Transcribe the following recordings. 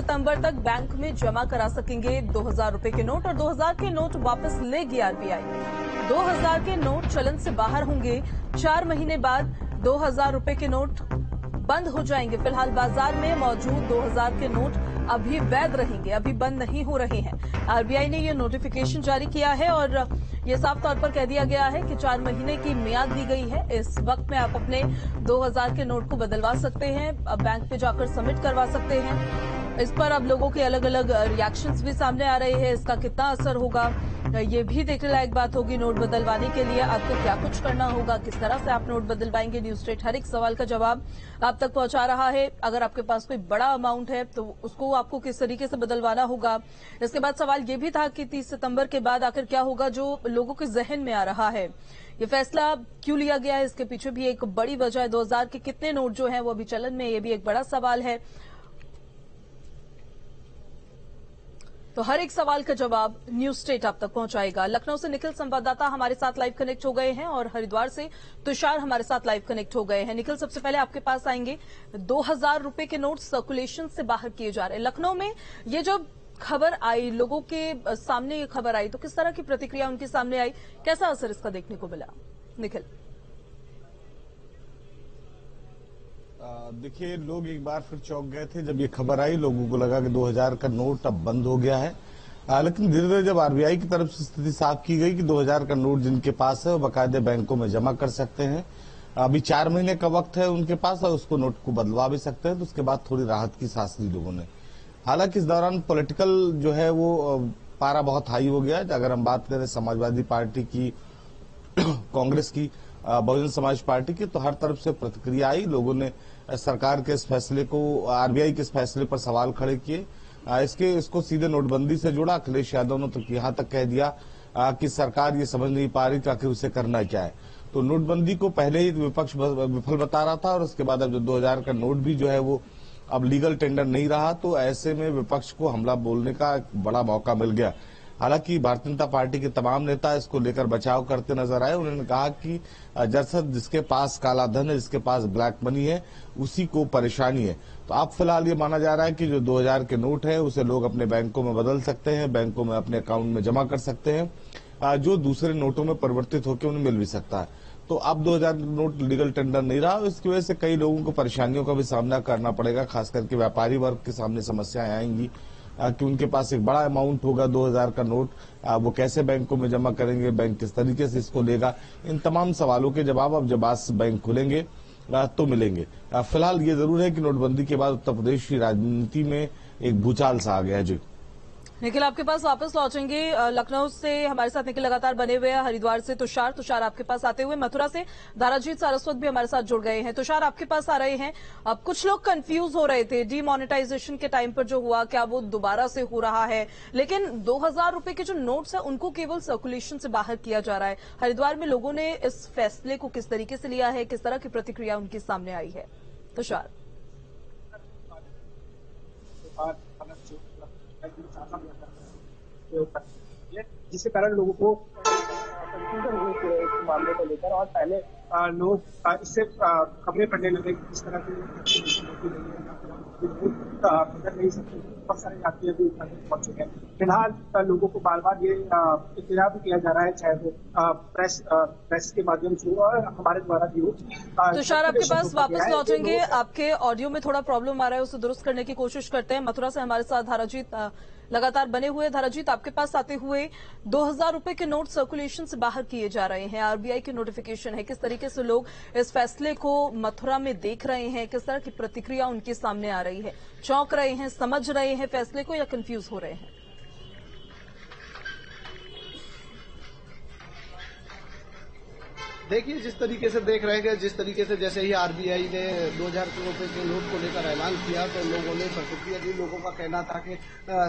सितंबर तक बैंक में जमा करा सकेंगे 2000 रुपए के नोट और 2000 के नोट वापस लेगी आरबीआई। 2000 के नोट चलन से बाहर होंगे। 4 महीने बाद 2000 रुपए के नोट बंद हो जाएंगे। फिलहाल बाजार में मौजूद 2000 के नोट अभी वैध रहेंगे, अभी बंद नहीं हो रहे हैं। आरबीआई ने यह नोटिफिकेशन जारी किया है और ये साफ तौर पर कह दिया गया है कि 4 महीने की मियाद दी गई है। इस वक्त में आप अपने 2000 के नोट को बदलवा सकते हैं, अब बैंक पे जाकर सबमिट करवा सकते हैं। इस पर अब लोगों के अलग अलग रिएक्शंस भी सामने आ रहे हैं। इसका कितना असर होगा ये भी देखने लायक बात होगी। नोट बदलवाने के लिए आपको क्या कुछ करना होगा, किस तरह से आप नोट बदलवाएंगे। न्यूज स्टेट हर एक सवाल का जवाब आप तक पहुंचा रहा है। अगर आपके पास कोई बड़ा अमाउंट है तो उसको आपको किस तरीके से बदलवाना होगा। इसके बाद सवाल ये भी था कि 30 सितंबर के बाद आखिर क्या होगा, जो लोगों के जहन में आ रहा है। ये फैसला क्यों लिया गया है, इसके पीछे भी एक बड़ी वजह है। 2000 के कितने नोट जो हैं वो अभी चलन में, ये भी एक बड़ा सवाल है। तो हर एक सवाल का जवाब न्यूज स्टेट आप तक पहुंचाएगा। लखनऊ से निखिल संवाददाता हमारे साथ लाइव कनेक्ट हो गए हैं और हरिद्वार से तुषार हमारे साथ लाइव कनेक्ट हो गए हैं। निखिल, सबसे पहले आपके पास आएंगे। 2000 रुपए के नोट सर्कुलेशन से बाहर किए जा रहे हैं। लखनऊ में ये जब खबर आई, लोगों के सामने ये खबर आई, तो किस तरह की प्रतिक्रिया उनके सामने आई, कैसा असर इसका देखने को मिला? निखिल, देखिए, लोग एक बार फिर चौंक गए थे जब ये खबर आई। लोगों को लगा कि 2000 का नोट अब बंद हो गया है। लेकिन धीरे धीरे जब आरबीआई की तरफ से स्थिति साफ की गई कि 2000 का नोट जिनके पास है वो बाकायदे बैंकों में जमा कर सकते हैं। अभी 4 महीने का वक्त है उनके पास और उसको नोट को बदलवा भी सकते हैं, तो उसके बाद थोड़ी राहत की सांस ली लोगों ने। हालांकि इस दौरान पॉलिटिकल जो है वो पारा बहुत हाई हो गया। अगर हम बात करें समाजवादी पार्टी की, कांग्रेस की, बहुजन समाज पार्टी की, तो हर तरफ से प्रतिक्रिया आई। लोगों ने सरकार के इस फैसले को, आरबीआई के इस फैसले पर सवाल खड़े किए। इसको सीधे नोटबंदी से जोड़ा। अखिलेश यादव ने तो यहाँ तक कह दिया कि सरकार ये समझ नहीं पा रही कि आखिर उसे करना क्या है। तो नोटबंदी को पहले ही विपक्ष विफल बता रहा था और उसके बाद अब जो 2000 का नोट भी जो है वो अब लीगल टेंडर नहीं रहा, तो ऐसे में विपक्ष को हमला बोलने का बड़ा मौका मिल गया। हालांकि भारतीय जनता पार्टी के तमाम नेता इसको लेकर बचाव करते नजर आए। उन्होंने कहा कि दरअसल जिसके पास काला धन है, जिसके पास ब्लैक मनी है, उसी को परेशानी है। तो अब फिलहाल ये माना जा रहा है कि जो 2000 के नोट है उसे लोग अपने बैंकों में बदल सकते हैं, बैंकों में अपने अकाउंट में जमा कर सकते हैं, जो दूसरे नोटों में परिवर्तित होकर उन्हें मिल भी सकता है। तो अब 2000 नोट लीगल टेंडर नहीं रहा, इसकी वजह से कई लोगों को परेशानियों का भी सामना करना पड़ेगा। खास करके व्यापारी वर्ग के सामने समस्याएं आएंगी कि उनके पास एक बड़ा अमाउंट होगा 2000 का नोट, वो कैसे बैंकों में जमा करेंगे, बैंक किस तरीके से इसको लेगा। इन तमाम सवालों के जवाब अब जब आज बैंक खुलेंगे तो मिलेंगे। फिलहाल ये जरूर है कि नोटबंदी के बाद उत्तर प्रदेश की राजनीति में एक भूचाल सा आ गया है। जी निखिल, आपके पास वापस लौटेंगे। लखनऊ से हमारे साथ निखिल लगातार बने हुए हैं। हरिद्वार से तुषार आपके पास आते हुए। मथुरा से धाराजीत सारस्वत भी हमारे साथ जुड़ गए हैं। तुषार, आपके पास आ रहे हैं। अब कुछ लोग कंफ्यूज हो रहे थे, डीमोनेटाइजेशन के टाइम पर जो हुआ, क्या वो दोबारा से हो रहा है? लेकिन 2000 रुपए के जो नोट्स है उनको केवल सर्कुलेशन से बाहर किया जा रहा है। हरिद्वार में लोगों ने इस फैसले को किस तरीके से लिया है, किस तरह की प्रतिक्रिया उनके सामने आई है? तुषार, जिसके कारण लोगों को कंफ्यूजन हुई इस मामले को लेकर और पहले लोग इससे खबरें पढ़ने लगे कि किस तरह की बदल नहीं सकते। बहुत सारे यात्री अभी पहुंच चुके हैं। फिलहाल लोगों को बार बार ये इत्तला भी किया जा रहा है, चाहे वो प्रेस के माध्यम से और हमारे द्वारा भी हो। तुषार, आपके पास वापस लौटेंगे। आपके ऑडियो में थोड़ा प्रॉब्लम आ रहा है, उसे दुरुस्त करने की कोशिश करते हैं। मथुरा से हमारे साथ धाराजीत लगातार बने हुए। धाराजीत, आपके पास आते हुए 2000 रुपए के नोट सर्कुलेशन से बाहर किए जा रहे हैं, आरबीआई की नोटिफिकेशन है। किस तरीके से लोग इस फैसले को मथुरा में देख रहे हैं, किस तरह की प्रतिक्रिया उनके सामने आ रही है? चौंक रहे हैं, समझ रहे हैं फैसले को, या कंफ्यूज हो रहे हैं? देखिए, जिस तरीके से देख रहे हैं, जिस तरीके से जैसे ही आरबीआई ने 2000 रुपए के नोट को लेकर ऐलान किया तो लोगों ने प्रतिक्रिया दी। लोगों का कहना था कि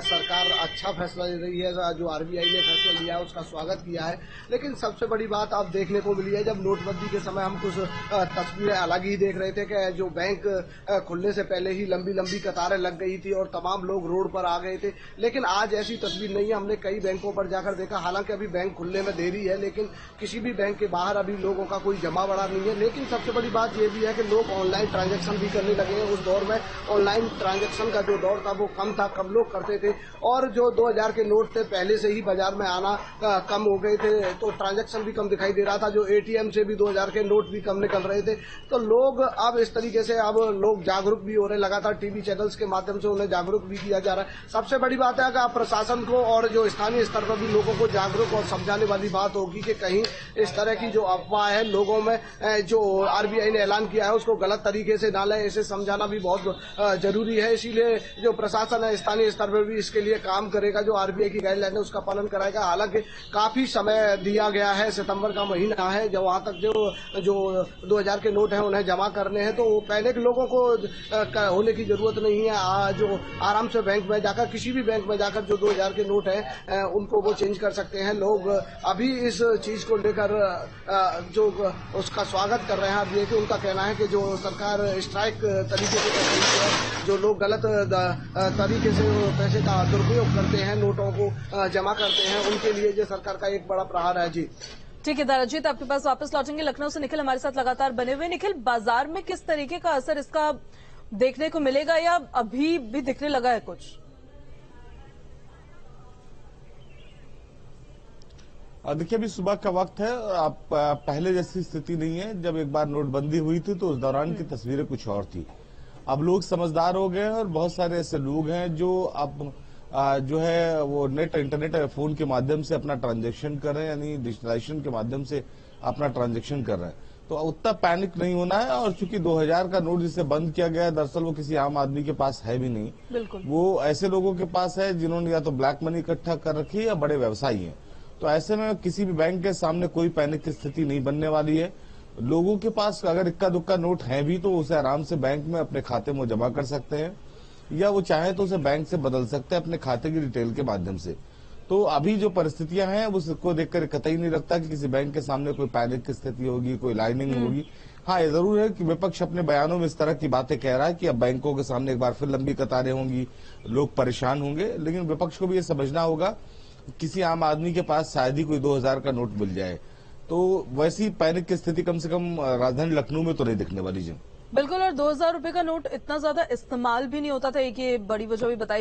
सरकार अच्छा फैसला ले रही है, जो आरबीआई ने फैसला लिया है उसका स्वागत किया है। लेकिन सबसे बड़ी बात अब देखने को मिली है, जब नोटबंदी के समय हम कुछ तस्वीरें अलग ही देख रहे थे कि जो बैंक खुलने से पहले ही लंबी लंबी कतारें लग गई थी और तमाम लोग रोड पर आ गए थे। लेकिन आज ऐसी तस्वीर नहीं है। हमने कई बैंकों पर जाकर देखा, हालांकि अभी बैंक खुलने में देरी है, लेकिन किसी भी बैंक के बाहर अभी लोगों का कोई जमा बड़ा नहीं है। लेकिन सबसे बड़ी बात यह भी है कि लोग ऑनलाइन ट्रांजैक्शन भी करने लगे हैं। उस दौर में ऑनलाइन ट्रांजैक्शन का जो दौर था वो कम था, कम लोग करते थे, और जो 2000 के नोट थे पहले से ही बाजार में आना कम हो गए थे, तो ट्रांजैक्शन भी कम दिखाई दे रहा था। जो एटीएम से भी 2000 के नोट भी कम निकल रहे थे। तो लोग अब इस तरीके से अब लोग जागरूक भी हो रहे, लगातार टीवी चैनल्स के माध्यम से उन्हें जागरूक भी किया जा रहा है। सबसे बड़ी बात है कि प्रशासन को और जो स्थानीय स्तर पर भी लोगों को जागरूक और समझाने वाली बात होगी कि कहीं इस तरह की जो अफवाह है लोगों में, जो आरबीआई ने ऐलान किया है उसको गलत तरीके से ना लें, इसे समझाना भी बहुत जरूरी है। इसीलिए जो प्रशासन है स्थानीय स्तर पर भी इसके लिए काम करेगा, जो आरबीआई की गाइडलाइन है उसका पालन कराएगा। हालांकि काफी समय दिया गया है, सितंबर का महीना है, जब वहां तक जो 2000 के नोट हैं उन्हें जमा करने हैं, तो वो पैनिक लोगों को होने की जरूरत नहीं है। जो आराम से बैंक में जाकर, किसी भी बैंक में जाकर जो 2000 के नोट हैं उनको वो चेंज कर सकते हैं। लोग अभी इस चीज को लेकर जो उसका स्वागत कर रहे हैं। अब ये कि उनका कहना है कि जो सरकार स्ट्राइक तरीके से कर रही है, जो लोग गलत तरीके से पैसे का दुरुपयोग करते हैं, नोटों को जमा करते हैं, उनके लिए ये सरकार का एक बड़ा प्रहार है। जी ठीक है दाराजीत, आपके पास वापस लौटेंगे। लखनऊ से निखिल हमारे साथ लगातार बने हुए। निखिल, बाजार में किस तरीके का असर इसका देखने को मिलेगा या अभी भी दिखने लगा है कुछ? देखिए, अभी सुबह का वक्त है। आप पहले जैसी स्थिति नहीं है। जब एक बार नोटबंदी हुई थी तो उस दौरान की तस्वीरें कुछ और थी। अब लोग समझदार हो गए हैं और बहुत सारे ऐसे लोग हैं जो अब जो है वो इंटरनेट और फोन के माध्यम से अपना ट्रांजैक्शन कर रहे हैं, यानी डिजिटलाइजेशन के माध्यम से अपना ट्रांजैक्शन कर रहे हैं। तो उतना पैनिक नहीं होना है। और चूंकि 2000 का नोट जिसे बंद किया गया है, दरअसल वो किसी आम आदमी के पास है भी नहीं। बिल्कुल, वो ऐसे लोगों के पास है जिन्होंने या तो ब्लैक मनी इकट्ठा कर रखी है या बड़े व्यवसायी हैं। तो ऐसे में किसी भी बैंक के सामने कोई पैनिक की स्थिति नहीं बनने वाली है। लोगों के पास अगर इक्का दुक्का नोट है भी तो उसे आराम से बैंक में अपने खाते में जमा कर सकते हैं, या वो चाहे तो उसे बैंक से बदल सकते हैं अपने खाते की डिटेल के माध्यम से। तो अभी जो परिस्थितियां हैं उसको देखकर कतई नहीं लगता कि किसी बैंक के सामने कोई पैनिक की स्थिति होगी, कोई लाइनिंग होगी। हाँ, ये जरूर है कि विपक्ष अपने बयानों में इस तरह की बातें कह रहा है कि अब बैंकों के सामने एक बार फिर लंबी कतारें होंगी, लोग परेशान होंगे। लेकिन विपक्ष को भी ये समझना होगा किसी आम आदमी के पास शायद ही कोई 2000 का नोट मिल जाए, तो वैसी पैनिक की स्थिति कम से कम राजधानी लखनऊ में तो नहीं दिखने वाली। जी बिल्कुल। और 2000 रुपए का नोट इतना ज्यादा इस्तेमाल भी नहीं होता था, एक ये बड़ी वजह भी बताई।